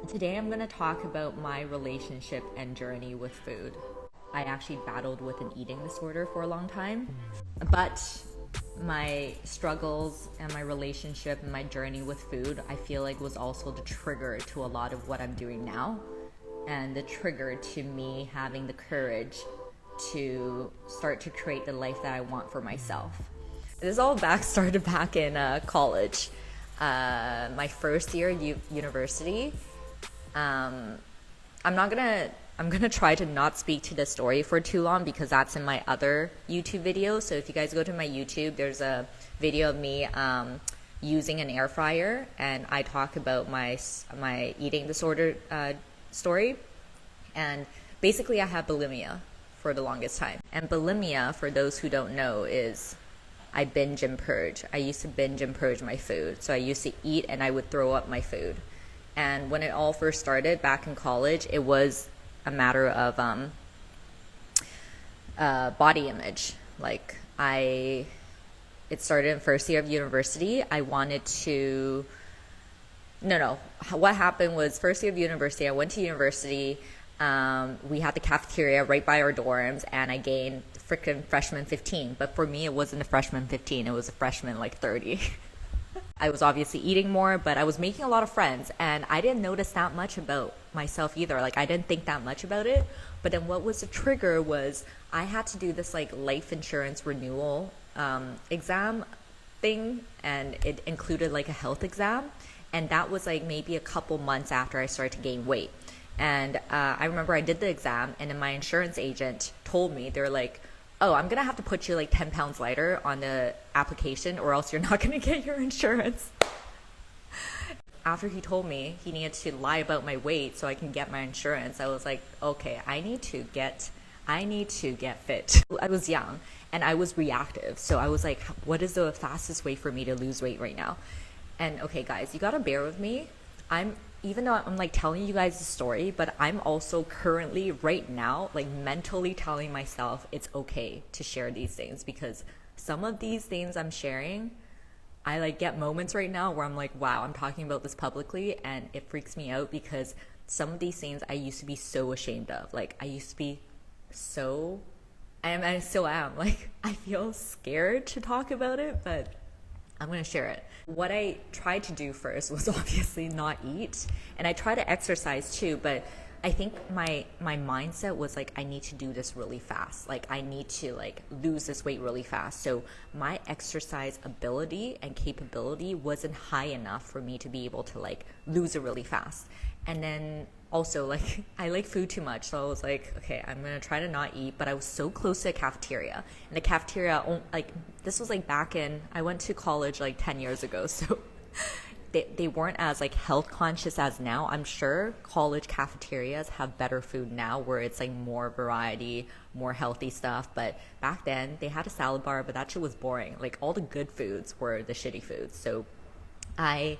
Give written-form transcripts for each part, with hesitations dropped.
Today I'm going to talk about my relationship and journey with food. I actually battled with an eating disorder for a long time, but my struggles and my relationship and my journey with food, I feel like was also the trigger to a lot of what I'm doing now, and the trigger to me having the courage to start to create the life that I want for myself. This all started back in college, my first year at university. I'm gonna try to not speak to the story for too long because that's in my other YouTube video. So if you guys go to my YouTube, there's a video of me using an air fryer, and I talk about my eating disorder story. And basically, I have bulimia for the longest time. And bulimia, for those who don't know, is I binge and purge. I used to binge and purge my food. So I used to eat and I would throw up my food. And when it all first started back in college, it was a matter of body image. It started in first year of university. I wanted to, what happened was first year of university, I went to university. We had the cafeteria right by our dorms, and I gained freaking freshman 15. But for me, it wasn't a freshman 15. It was a freshman 30. I was obviously eating more, but I was making a lot of friends, and I didn't notice that much about myself either. I didn't think that much about it. But then what was the trigger was I had to do this life insurance renewal exam thing, and it included a health exam, and that was maybe a couple months after I started to gain weight. And I remember I did the exam, and then my insurance agent told me, they're like, oh, I'm gonna have to put you 10 pounds lighter on the application, or else you're not gonna get your insurance. After he told me he needed to lie about my weight so I can get my insurance, I was like, okay, I need to get fit. I was young and I was reactive, so I was like, what is the fastest way for me to lose weight right now? And okay, guys, you gotta bear with me. Even though I'm telling you guys the story, but I'm also currently right now mentally telling myself it's okay to share these things, because some of these things I'm sharing, I get moments right now where I'm like, wow, I'm talking about this publicly, and it freaks me out because some of these things I used to be so ashamed of. I used to be so, and I still am, I feel scared to talk about it, but I'm going to share it. What I tried to do first was obviously not eat, and I try to exercise too, but I think my mindset was I need to do this really fast. I need to lose this weight really fast. So my exercise ability and capability wasn't high enough for me to be able to lose it really fast. And then also I like food too much, so I was like, okay, I'm gonna try to not eat. But I was so close to a cafeteria, and the cafeteria this was back in, I went to college 10 years ago, so they weren't as health conscious as now. I'm sure college cafeterias have better food now, where it's more variety, more healthy stuff. But back then they had a salad bar, but that shit was boring. All the good foods were the shitty foods. So I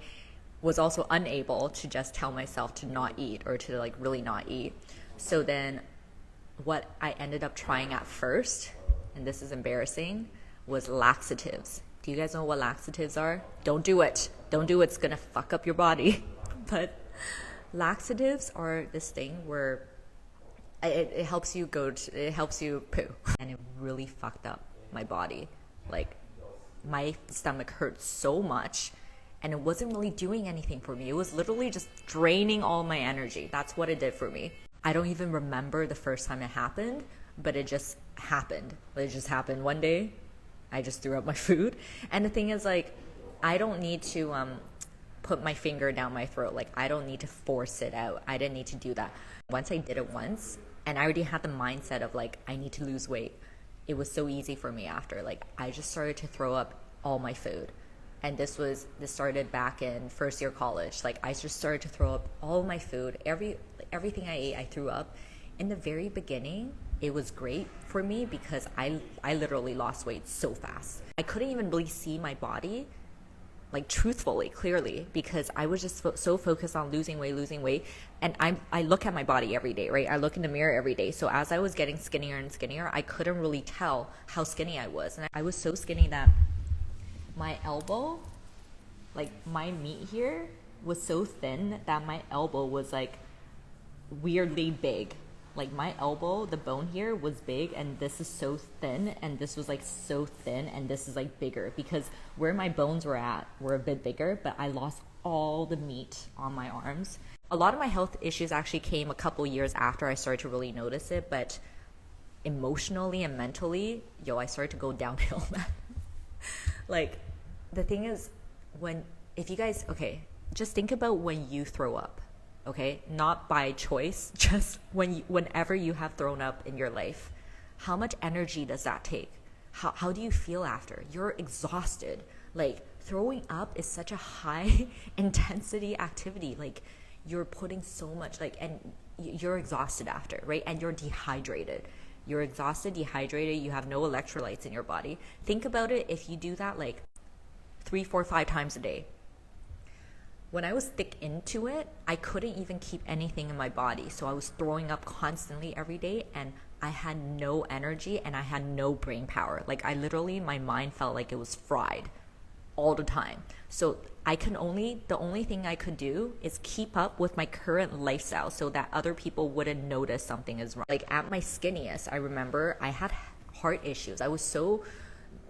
was also unable to just tell myself to not eat, or to really not eat. So then what I ended up trying at first, and this is embarrassing, was laxatives. Do you guys know what laxatives are? Don't do it. Don't do it. It's gonna fuck up your body. But laxatives are this thing where it helps you it helps you poo. And it really fucked up my body. My stomach hurt so much, and it wasn't really doing anything for me. It was literally just draining all my energy. That's what it did for me. I don't even remember the first time it happened, but it just happened. It just happened one day. I just threw up my food. And the thing is, I don't need to put my finger down my throat. I don't need to force it out. I didn't need to do that. Once I did it once, and I already had the mindset of I need to lose weight, it was so easy for me after. I just started to throw up all my food. And this started back in first year college. I just started to throw up all my food. Everything I ate, I threw up. In the very beginning, it was great for me because I literally lost weight so fast. I couldn't even really see my body, truthfully, clearly, because I was just so focused on losing weight. And I look at my body every day, right? I look in the mirror every day. So as I was getting skinnier and skinnier, I couldn't really tell how skinny I was. And I was so skinny that my elbow, my meat here was so thin that my elbow was like weirdly big. Like my elbow, the bone here was big, and this is so thin, and this was like so thin, and this is like bigger, because where my bones were at were a bit bigger, but I lost all the meat on my arms. A lot of my health issues actually came a couple years after I started to really notice it, but emotionally and mentally, I started to go downhill, man. Like, the thing is, if you guys, okay, just think about when you throw up, okay? Not by choice, just whenever you have thrown up in your life. How much energy does that take? How do you feel after? You're exhausted. Like, throwing up is such a high intensity activity. Like, you're putting so much, like, and you're exhausted after, right? And you're dehydrated. You're exhausted, dehydrated, you have no electrolytes in your body. Think about it if you do that like 3, 4, 5 times a day. When I was thick into it, I couldn't even keep anything in my body. So I was throwing up constantly every day, and I had no energy and I had no brain power. Like, I literally, my mind felt like it was fried all the time. So the only thing I could do is keep up with my current lifestyle so that other people wouldn't notice something is wrong. Like, at my skinniest, I remember I had heart issues. I was so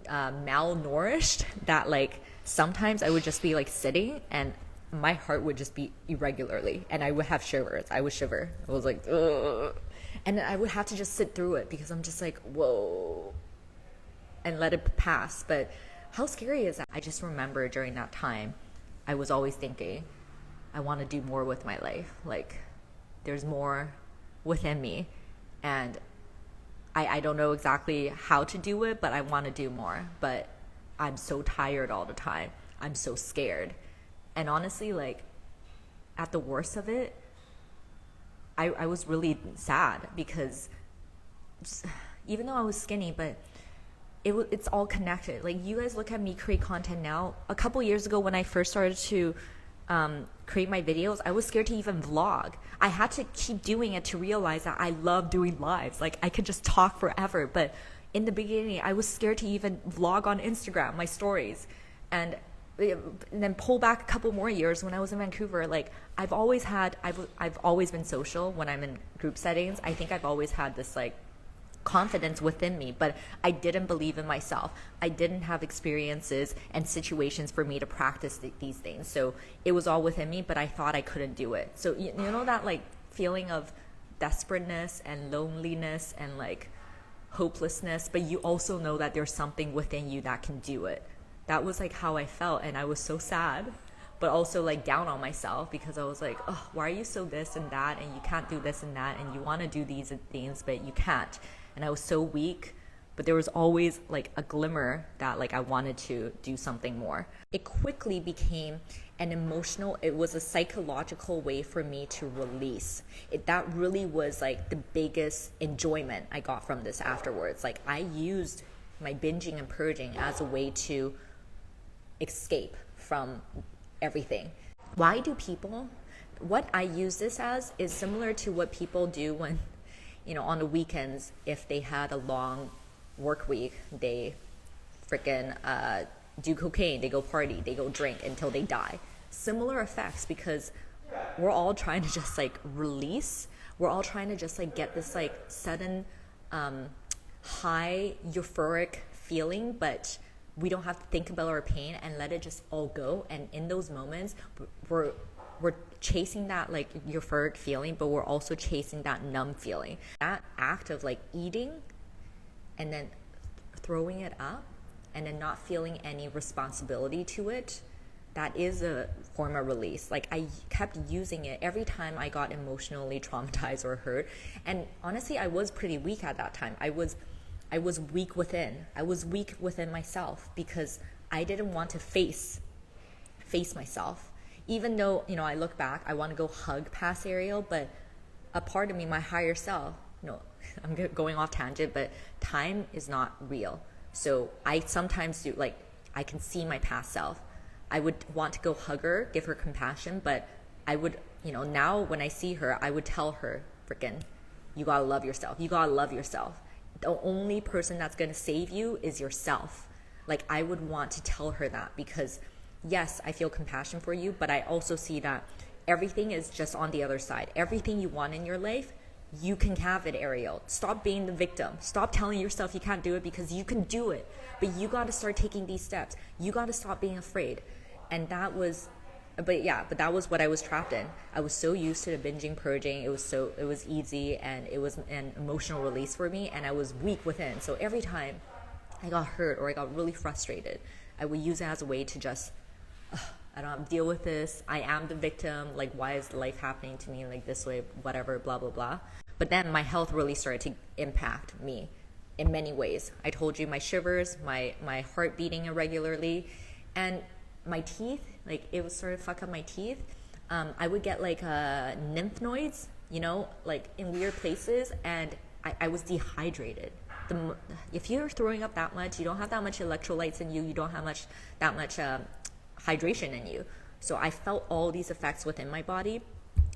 malnourished that like sometimes I would just be like sitting and my heart would just beat irregularly, and I would have shivers. I would shiver. I was like, ugh. And I would have to just sit through it because I'm just like, whoa, and let it pass. But how scary is that? I just remember during that time, I was always thinking, I want to do more with my life. Like, there's more within me, and I don't know exactly how to do it, but I want to do more. But I'm so tired all the time. I'm so scared. And honestly, like, at the worst of it, I was really sad because even though I was skinny, but it's all connected. Like, you guys look at me create content now. A couple years ago when I first started to create my videos, I was scared to even vlog. I had to keep doing it to realize that I love doing lives. Like, I could just talk forever. But in the beginning, I was scared to even vlog on Instagram, my stories. And then pull back a couple more years when I was in Vancouver, like, I've always been social when I'm in group settings. I think I've always had this like confidence within me, but I didn't believe in myself. I didn't have experiences and situations for me to practice these things. So it was all within me, but I thought I couldn't do it. So you know that like feeling of desperateness and loneliness and like hopelessness, but you also know that there's something within you that can do it. That was like how I felt, and I was so sad, but also like down on myself because I was like, oh, why are you so this and that, and you can't do this and that, and you want to do these things, but you can't. And I was so weak, but there was always like a glimmer that like I wanted to do something more. It quickly became it was a psychological way for me to release. That really was like the biggest enjoyment I got from this afterwards. Like, I used my binging and purging as a way to escape from everything. What I use this as is similar to what people do when, on the weekends, if they had a long work week, they freaking do cocaine, they go party, they go drink until they die. Similar effects, because we're all trying to just like release. We're all trying to just like get this like sudden high euphoric feeling, but we don't have to think about our pain and let it just all go. And in those moments, we're chasing that like euphoric feeling, but we're also chasing that numb feeling. That act of like eating and then throwing it up and then not feeling any responsibility to it, that is a form of release. Like, I kept using it every time I got emotionally traumatized or hurt. And honestly, I was pretty weak at that time. I was weak within. I was weak within myself because I didn't want to face myself. Even though, I look back, I want to go hug past Ariel, but a part of me, my higher self, I'm going off tangent, but time is not real. So I sometimes do, like, I can see my past self. I would want to go hug her, give her compassion, but I would, now when I see her, I would tell her, freaking, you gotta love yourself. You gotta love yourself. The only person that's going to save you is yourself. Like, I would want to tell her that because yes, I feel compassion for you, but I also see that everything is just on the other side. Everything you want in your life, you can have it, Ariel. Stop being the victim. Stop telling yourself you can't do it, because you can do it. But you got to start taking these steps. You got to stop being afraid. And that was, but that was what I was trapped in. I was so used to the binging, purging. It was easy, and it was an emotional release for me, and I was weak within. So every time I got hurt or I got really frustrated, I would use it as a way to just, I don't have to deal with this. I am the victim. Like, why is life happening to me like this way? Whatever, blah, blah, blah. But then my health really started to impact me in many ways. I told you, my shivers, my heart beating irregularly, and my teeth, like, it was sort of fuck up my teeth. I would get like lymph nodes, you know, like in weird places, and I was dehydrated. If you're throwing up that much, you don't have that much electrolytes in you, you don't have that much hydration in you. So I felt all these effects within my body,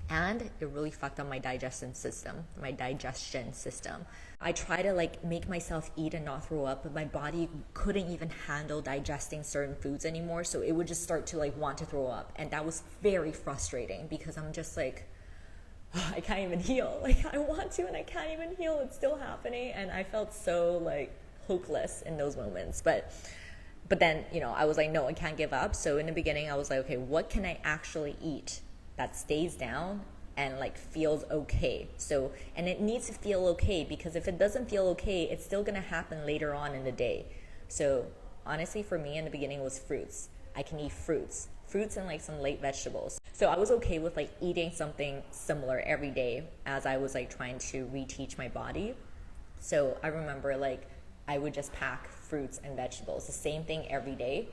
and it really fucked up my digestion system. I try to like make myself eat and not throw up, but my body couldn't even handle digesting certain foods anymore, so it would just start to like want to throw up, and that was very frustrating, because I'm just like, I can't even heal. Like, I want to and I can't even heal. It's still happening, and I felt so like hopeless in those moments. But then, you know, I was like, no, I can't give up. So in the beginning, I was like, okay, what can I actually eat that stays down and like feels okay? So, and it needs to feel okay, because if it doesn't feel okay, it's still gonna happen later on in the day. So honestly, for me in the beginning, it was fruits. I can eat fruits and like some light vegetables. So I was okay with like eating something similar every day as I was like trying to reteach my body. So I remember like I would just pack fruits and vegetables, the same thing every day,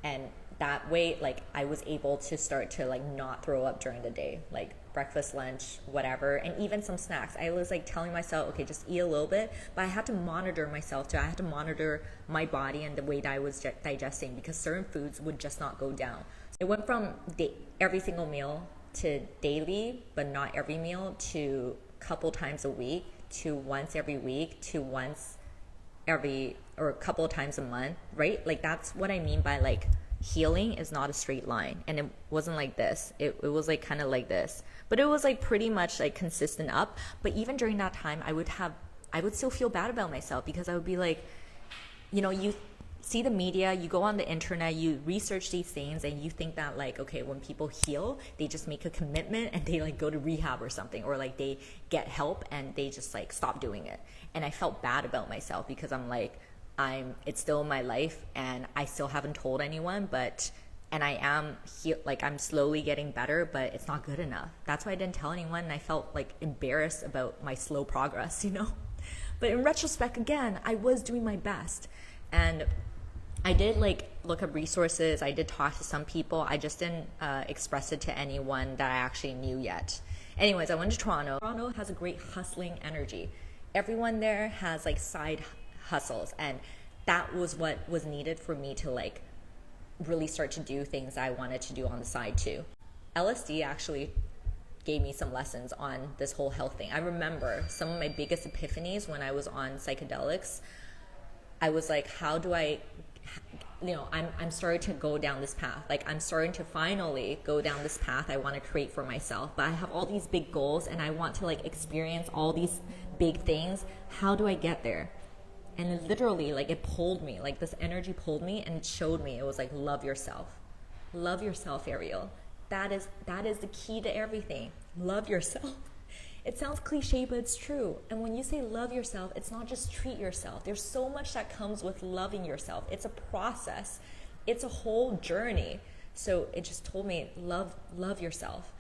and that way like I was able to start to like not throw up during the day, like breakfast, lunch, whatever, and even some snacks. I was like telling myself, okay, just eat a little bit, but I had to monitor myself too. I had to monitor my body and the way that I was digesting, because certain foods would just not go down. It went from every single meal to daily, but not every meal, to couple times a week, to once every week, to once every, or a couple of times a month, right? Like, that's what I mean by like healing is not a straight line. And it wasn't like this. It was like kind of like this, but it was like pretty much like consistent up. But even during that time, I would still feel bad about myself, because I would be like, you know, you see the media, you go on the internet, you research these things, and you think that like, okay, when people heal, they just make a commitment and they like go to rehab or something, or like they get help and they just like stop doing it. And I felt bad about myself, because I'm like, it's still my life and I still haven't told anyone, and I am like, I'm slowly getting better, but it's not good enough. That's why I didn't tell anyone, and I felt like embarrassed about my slow progress, you know. But in retrospect, again, I was doing my best, and I did like look up resources. I did talk to some people. I just didn't express it to anyone that I actually knew yet. Anyways, I went to Toronto. Toronto has a great hustling energy. Everyone there has like side hustles, and that was what was needed for me to like really start to do things I wanted to do on the side too. LSD actually gave me some lessons on this whole health thing. I remember some of my biggest epiphanies when I was on psychedelics. I was like, how do I, you know, I'm starting to go down this path. Like, I'm starting to finally go down this path I want to create for myself. But I have all these big goals, and I want to like experience all these big things. How do I get there? And it literally, like, it pulled me, like this energy pulled me and showed me. It was like, love yourself. Love yourself, Ariel. That is the key to everything. Love yourself. It sounds cliche, but it's true. And when you say love yourself, it's not just treat yourself. There's so much that comes with loving yourself. It's a process. It's a whole journey. So it just told me, love yourself.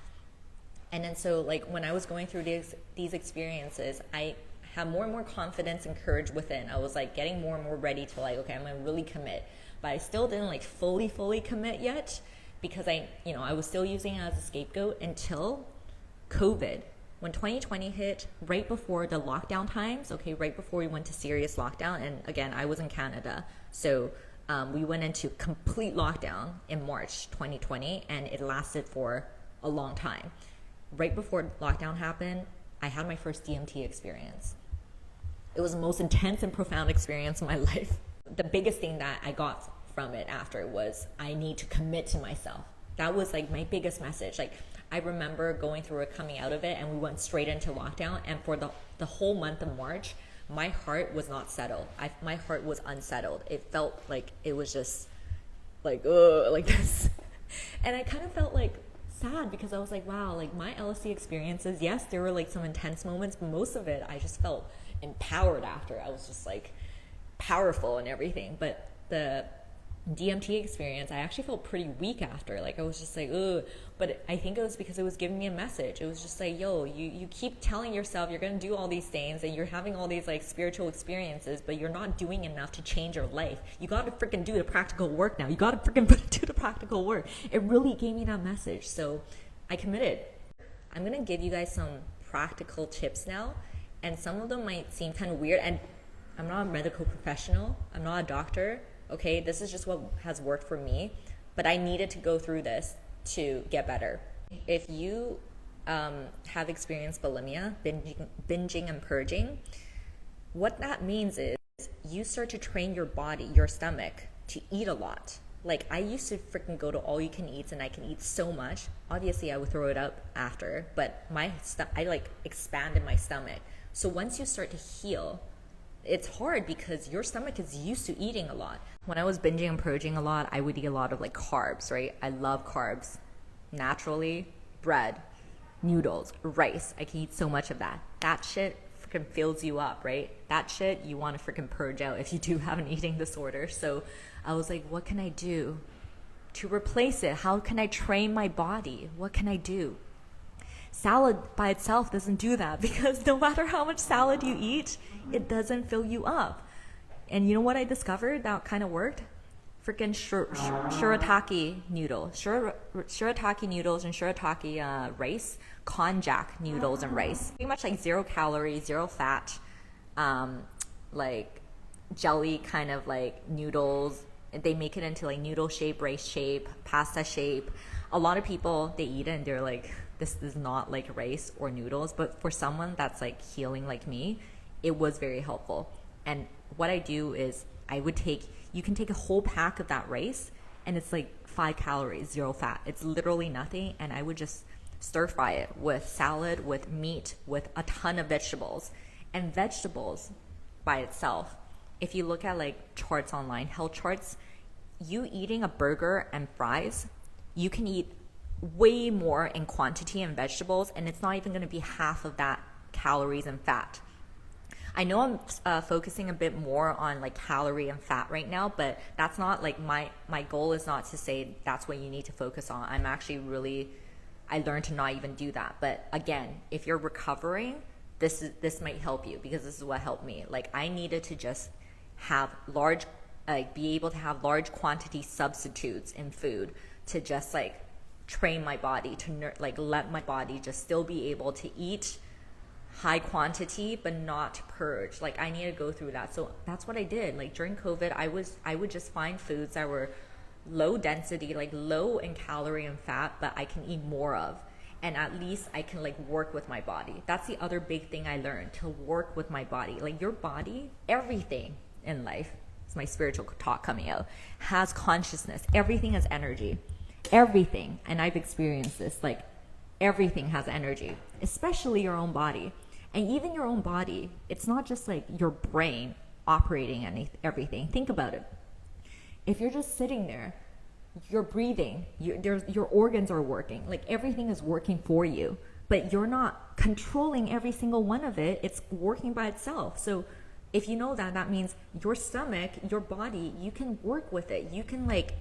And then so like when I was going through these experiences, I had more and more confidence and courage within. I was like getting more and more ready to like, okay, I'm gonna really commit. But I still didn't like fully commit yet, because I was still using it as a scapegoat until COVID. When 2020 hit, right before the lockdown times, okay, right before we went to serious lockdown, and again, I was in Canada, so we went into complete lockdown in March 2020, and it lasted for a long time. Right before lockdown happened, I had my first DMT experience. It was the most intense and profound experience of my life. The biggest thing that I got from it after was I need to commit to myself. That was like my biggest message. Like I remember going through it, coming out of it, and we went straight into lockdown. And for the whole month of March, my heart was not settled. My heart was unsettled. It felt like it was just like, ugh, like this. And I kind of felt like sad because I was like, wow, like my LSD experiences, yes, there were like some intense moments, but most of it, I just felt empowered after. I was just like powerful and everything. But the DMT experience, I actually felt pretty weak after. Like I was just like, ugh. But I think it was because it was giving me a message. It was just like, yo, you keep telling yourself you're going to do all these things and you're having all these like spiritual experiences, but you're not doing enough to change your life. You got to freaking do the practical work now. You got to freaking do the practical work. It really gave me that message. So I committed. I'm going to give you guys some practical tips now. And some of them might seem kind of weird. And I'm not a medical professional. I'm not a doctor. Okay, this is just what has worked for me, but I needed to go through this to get better. If you have experienced bulimia, binging and purging, what that means is you start to train your body, your stomach, to eat a lot. Like I used to freaking go to all you can eats and I can eat so much. Obviously I would throw it up after, but I like expanded my stomach. So once you start to heal, it's hard because your stomach is used to eating a lot. When I was binging and purging a lot, I would eat a lot of like carbs, right? I love carbs. Naturally, bread, noodles, rice. I can eat so much of that. That shit freaking fills you up, right? That shit you want to freaking purge out if you do have an eating disorder. So I was like, what can I do to replace it? How can I train my body? What can I do? Salad by itself doesn't do that because no matter how much salad you eat, it doesn't fill you up. And you know what I discovered that kind of worked? Freaking shirataki noodles. Shirataki noodles and shirataki rice. Konjac noodles and rice. Pretty much like 0 calories, 0 fat, like jelly kind of like noodles. They make it into like noodle shape, rice shape, pasta shape. A lot of people, they eat it and they're like, this is not like rice or noodles. But for someone that's like healing like me, it was very helpful. And what I do is you can take a whole pack of that rice and it's like 5 calories, 0 fat. It's literally nothing. And I would just stir fry it with salad, with meat, with a ton of vegetables. And vegetables by itself, if you look at like charts online, health charts, you eating a burger and fries, you can eat way more in quantity in vegetables and it's not even going to be half of that calories and fat. I know I'm focusing a bit more on like calorie and fat right now, but that's not like my goal is not to say that's what you need to focus on. I'm actually I learned to not even do that. But again, if you're recovering, this might help you because this is what helped me. Like I needed to just have be able to have large quantity substitutes in food to just like train my body to like let my body just still be able to eat high quantity but not purge. Like I need to go through that. So that's what I did. Like during COVID, I would just find foods that were low density, like low in calorie and fat, but I can eat more of, and at least I can like work with my body. That's the other big thing I learned, to work with my body. Like your body, everything in life, it's my spiritual talk coming out, has consciousness. Everything has energy. Everything. And I've experienced this. Like everything has energy, especially your own body. And even your own body, it's not just like your brain operating everything. Think about it. If you're just sitting there, you're breathing, your organs are working, like everything is working for you, but you're not controlling every single one of it. It's working by itself. So if you know that, that means your stomach, your body, you can work with it. You can like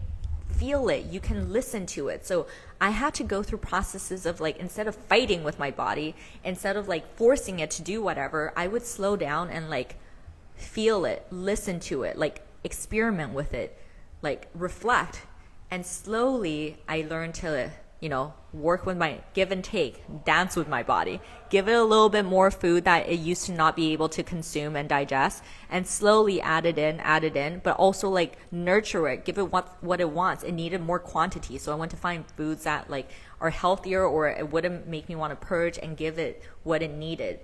feel it. You can listen to it. So I had to go through processes of like, instead of fighting with my body, instead of like forcing it to do whatever, I would slow down and like feel it, listen to it, like experiment with it, like reflect. And slowly I learned to, work with my give and take, dance with my body, give it a little bit more food that it used to not be able to consume and digest, and slowly add it in, but also like nurture it, give it what it wants. It needed more quantity. So I went to find foods that like are healthier or it wouldn't make me want to purge, and give it what it needed.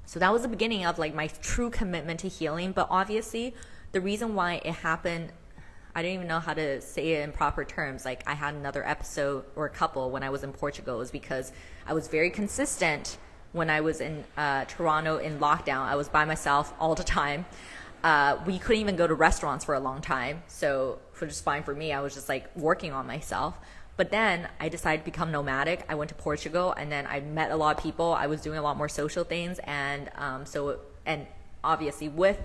So that was the beginning of like my true commitment to healing. But obviously the reason why it happened, I don't even know how to say it in proper terms. Like I had another episode or a couple when I was in Portugal. It was because I was very consistent when I was in Toronto in lockdown. I was by myself all the time. We couldn't even go to restaurants for a long time. So which is fine for me. I was just like working on myself. But then I decided to become nomadic. I went to Portugal and then I met a lot of people. I was doing a lot more social things. And and obviously with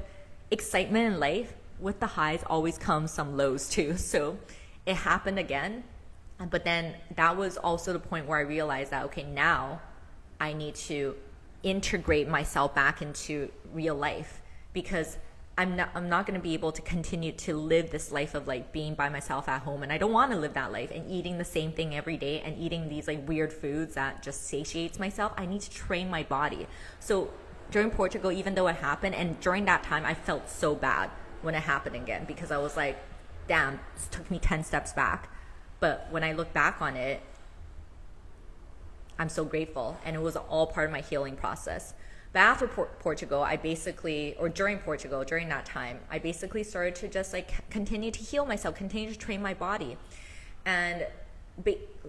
excitement in life, with the highs always comes some lows too. So it happened again. But then that was also the point where I realized that, okay, now I need to integrate myself back into real life, because I'm not going to be able to continue to live this life of like being by myself at home. And I don't want to live that life and eating the same thing every day and eating these like weird foods that just satiates myself. I need to train my body. So during Portugal, even though it happened, and during that time, I felt so bad when it happened again, because I was like, damn, this took me 10 steps back. But when I look back on it, I'm so grateful, and it was all part of my healing process. But after Portugal, during that time, I basically started to just like continue to heal myself, continue to train my body. And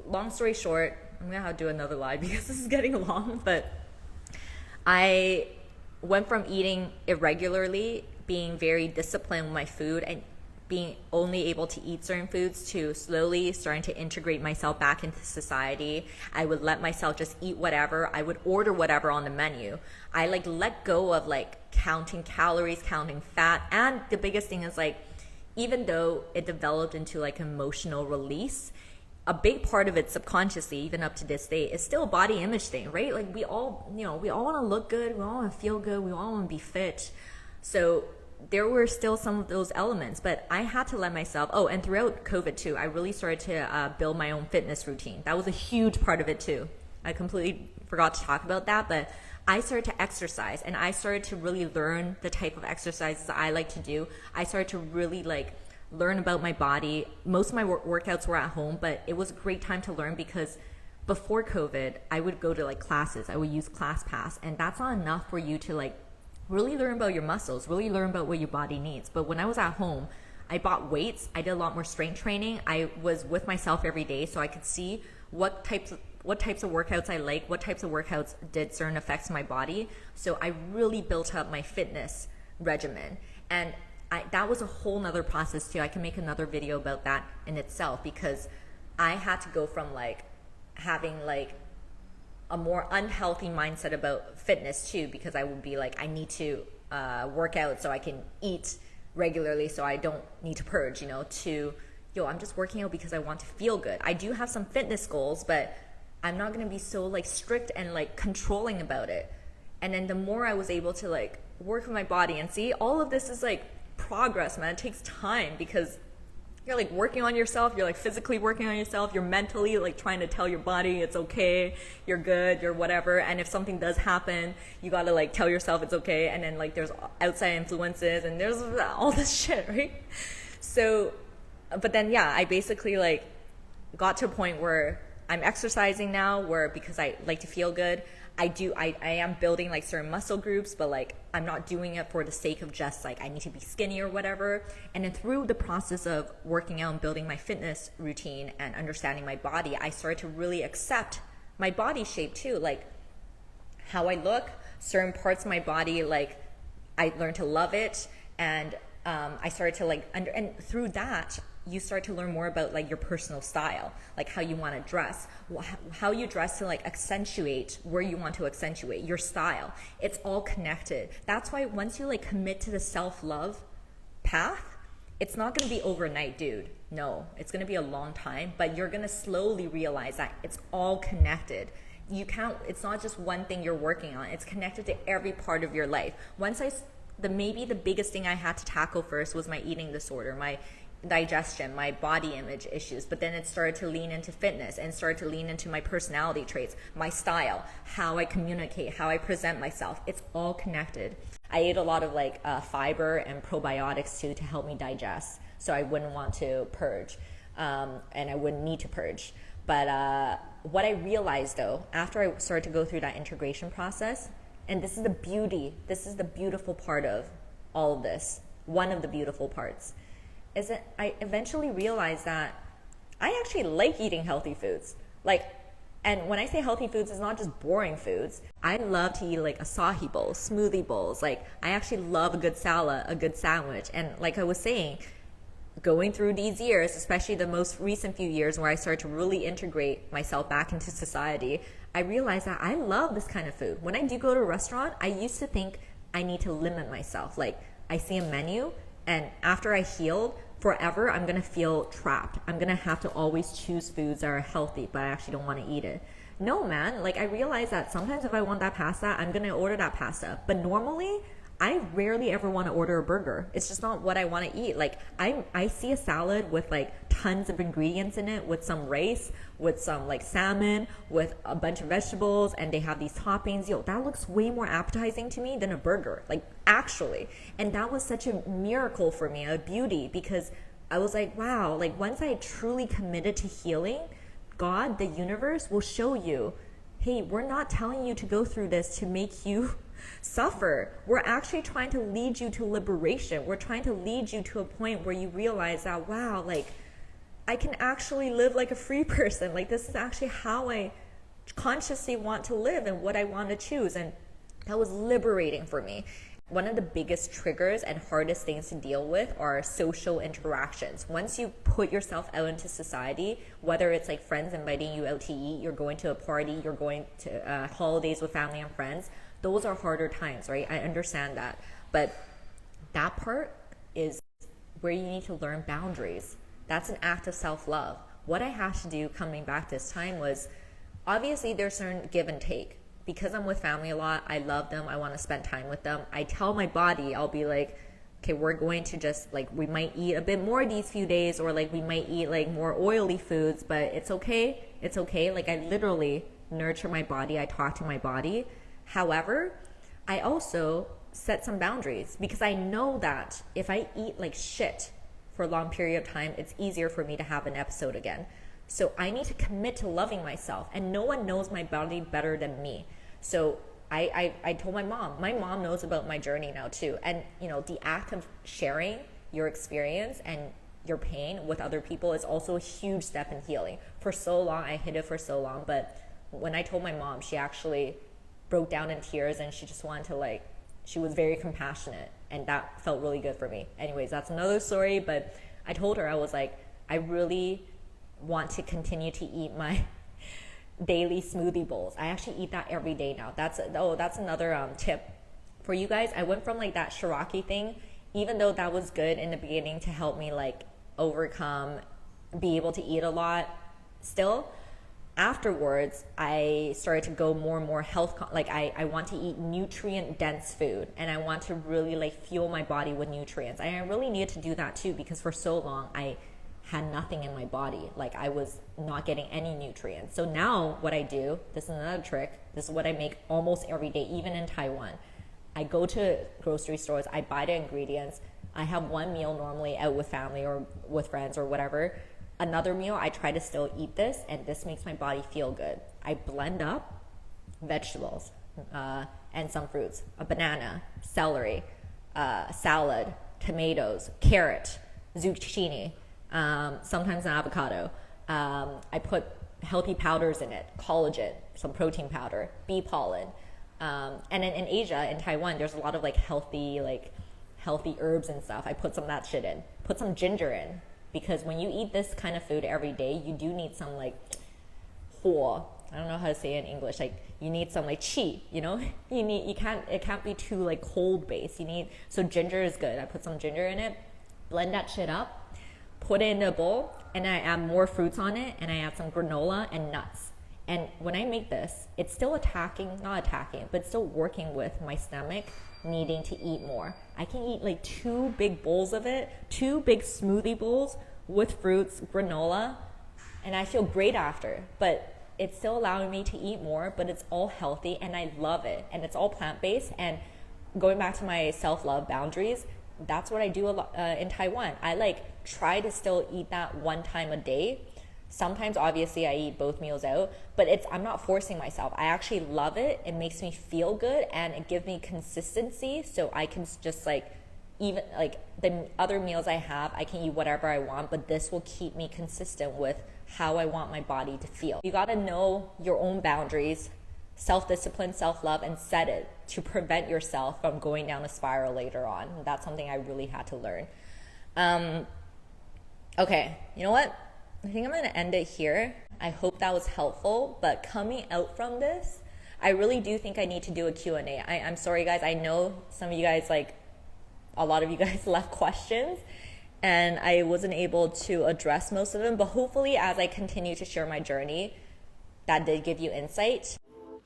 long story short, I'm gonna have to do another live because this is getting long, but I went from eating irregularly, being very disciplined with my food, and being only able to eat certain foods, to slowly starting to integrate myself back into society. I would let myself just eat whatever. I would order whatever on the menu. I like let go of like counting calories, counting fat. And the biggest thing is like, even though it developed into like emotional release, a big part of it subconsciously, even up to this day, is still a body image thing, right? Like we all want to look good. We all want to feel good. We all want to be fit. So there were still some of those elements, but I had to let myself, and throughout COVID too, I really started to build my own fitness routine. That was a huge part of it too. I completely forgot to talk about that, but I started to exercise, and I started to really learn the type of exercises I like to do. I started to really like learn about my body. Most of my workouts were at home, but it was a great time to learn, because before COVID, I would go to like classes. I would use ClassPass, and that's not enough for you to like really learn about your muscles, really learn about what your body needs. But when I was at home, I bought weights. I did a lot more strength training. I was with myself every day, so I could see what types of workouts I like, what types of workouts did certain effects to my body. So I really built up my fitness regimen. And that was a whole nother process too. I can make another video about that in itself, because I had to go from like having like a more unhealthy mindset about fitness too, because I would be like, I need to work out so I can eat regularly so I don't need to purge, to, I'm just working out because I want to feel good. I do have some fitness goals, but I'm not going to be so like strict and like controlling about it. And then the more I was able to like work with my body, and see, all of this is like progress, man. It takes time, because you're like working on yourself, you're like physically working on yourself, you're mentally like trying to tell your body it's okay, you're good, you're whatever. And if something does happen, you gotta like tell yourself it's okay. And then like there's outside influences and there's all this shit, right? So, but then yeah, I basically like got to a point where I'm exercising now, where because I like to feel good, I am building like certain muscle groups, but like I'm not doing it for the sake of just like I need to be skinny or whatever. And then through the process of working out and building my fitness routine and understanding my body, I started to really accept my body shape too, like how I look, certain parts of my body, like I learned to love it. And I started to like and through that you start to learn more about like your personal style, like how you want to dress, how you dress to like accentuate where you want to accentuate your style. It's all connected. That's why once you like commit to the self-love path, it's not going to be overnight, dude. No, it's going to be a long time, but you're going to slowly realize that it's all connected. It's not just one thing you're working on. It's connected to every part of your life. Maybe the biggest thing I had to tackle first was my eating disorder, my digestion, my body image issues, but then it started to lean into fitness and started to lean into my personality traits, my style, how I communicate, how I present myself. It's all connected. I ate a lot of like fiber and probiotics too to help me digest, so I wouldn't want to purge, and I wouldn't need to purge. But what I realized though, after I started to go through that integration process, and this is the beautiful part of all of this, one of the beautiful parts, is that I eventually realized that I actually like eating healthy foods. Like, and when I say healthy foods, it's not just boring foods. I love to eat like acai bowls, smoothie bowls. Like, I actually love a good salad, a good sandwich. And like I was saying, going through these years, especially the most recent few years where I started to really integrate myself back into society, I realized that I love this kind of food. When I do go to a restaurant, I used to think I need to limit myself. Like, I see a menu, and after I healed, forever I'm gonna feel trapped. I'm gonna have to always choose foods that are healthy, but I actually don't want to eat it. No, man, like I realize that sometimes if I want that pasta, I'm gonna order that pasta. But normally, I rarely ever want to order a burger. It's just not what I want to eat. Like I see a salad with like tons of ingredients in it, with some rice, with some like salmon, with a bunch of vegetables, and they have these toppings. Yo, that looks way more appetizing to me than a burger. Like actually. And that was such a miracle for me, a beauty, because I was like, wow, like once I truly committed to healing, God, the universe will show you, hey, we're not telling you to go through this to make you suffer. We're actually trying to lead you to liberation. We're trying to lead you to a point where you realize that, wow, like I can actually live like a free person. Like this is actually how I consciously want to live and what I want to choose. And that was liberating for me. One of the biggest triggers and hardest things to deal with are social interactions. Once you put yourself out into society, whether it's like friends inviting you out to eat, you're going to a party, you're going to holidays with family and friends, those are harder times, right? I understand that. But that part is where you need to learn boundaries. That's an act of self-love. What I had to do coming back this time was, obviously there's certain give and take. Because I'm with family a lot, I love them, I want to spend time with them. I tell my body, I'll be like, okay, we're going to just like, we might eat a bit more these few days, or like we might eat like more oily foods, but it's okay. It's okay. Like I literally nurture my body. I talk to my body. However, I also set some boundaries because I know that if I eat like shit for a long period of time, it's easier for me to have an episode again. So I need to commit to loving myself, and no one knows my body better than me. So I told my mom knows about my journey now too. And you know, the act of sharing your experience and your pain with other people is also a huge step in healing. For so long, I hid it for so long, but when I told my mom, she actually broke down in tears, and she just wanted to like, she was very compassionate, and that felt really good for me. Anyways, that's another story, but I told her, I was like, I really want to continue to eat my daily smoothie bowls. I actually eat that every day now. That's another tip for you guys. I went from like that Shiraki thing, even though that was good in the beginning to help me like overcome, be able to eat a lot, still afterwards I started to go more and more like I want to eat nutrient dense food, and I want to really like fuel my body with nutrients. And I really needed to do that too, because for so long I had nothing in my body. Like I was not getting any nutrients. So now what I do, this is another trick, this is what I make almost every day, even in Taiwan. I go to grocery stores, I buy the ingredients, I have one meal normally out with family or with friends or whatever. Another meal, I try to still eat this, and this makes my body feel good. I blend up vegetables and some fruits, a banana, celery, salad, tomatoes, carrot, zucchini, sometimes an avocado. I put healthy powders in it, collagen, some protein powder, bee pollen. And then in Asia, in Taiwan, there's a lot of like healthy herbs and stuff. I put some of that shit in. Put some ginger in. Because when you eat this kind of food every day, you do need some like huo. I don't know how to say it in English. Like you need some like qi, you know? It can't be too like cold based. So ginger is good. I put some ginger in it, blend that shit up, put it in a bowl, and I add more fruits on it, and I add some granola and nuts. And when I make this, it's still not attacking, but still working with my stomach needing to eat more. I can eat like 2 big bowls of it, 2 big smoothie bowls with fruits, granola, and I feel great after. But it's still allowing me to eat more, but it's all healthy, and I love it. And it's all plant-based. And going back to my self-love boundaries, that's what I do a lot in Taiwan. I like try to still eat that one time a day. Sometimes, obviously, I eat both meals out, but I'm not forcing myself. I actually love it. It makes me feel good, and it gives me consistency, so I can just like even like the other meals I have, I can eat whatever I want, but this will keep me consistent with how I want my body to feel. You got to know your own boundaries, self-discipline, self-love, and set it to prevent yourself from going down a spiral later on. That's something I really had to learn. Okay, you know what? I think I'm going to end it here. I hope that was helpful, but coming out from this, I really do think I need to do a Q&A. I'm sorry, guys. I know some of you guys, like, a lot of you guys left questions, and I wasn't able to address most of them, but hopefully as I continue to share my journey, that did give you insight.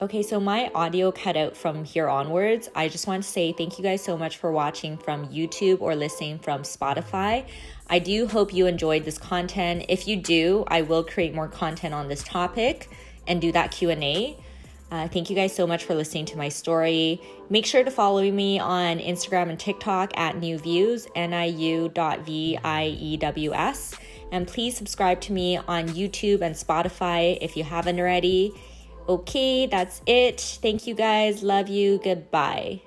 Okay, so my audio cut out from here onwards. I just want to say thank you guys so much for watching from YouTube or listening from Spotify. I do hope you enjoyed this content. If you do, I will create more content on this topic and do that Q&A. Thank you guys so much for listening to my story. Make sure to follow me on Instagram and TikTok at NIUVIEWS, NIU.VIEWS. And please subscribe to me on YouTube and Spotify if you haven't already. Okay, that's it. Thank you guys. Love you. Goodbye.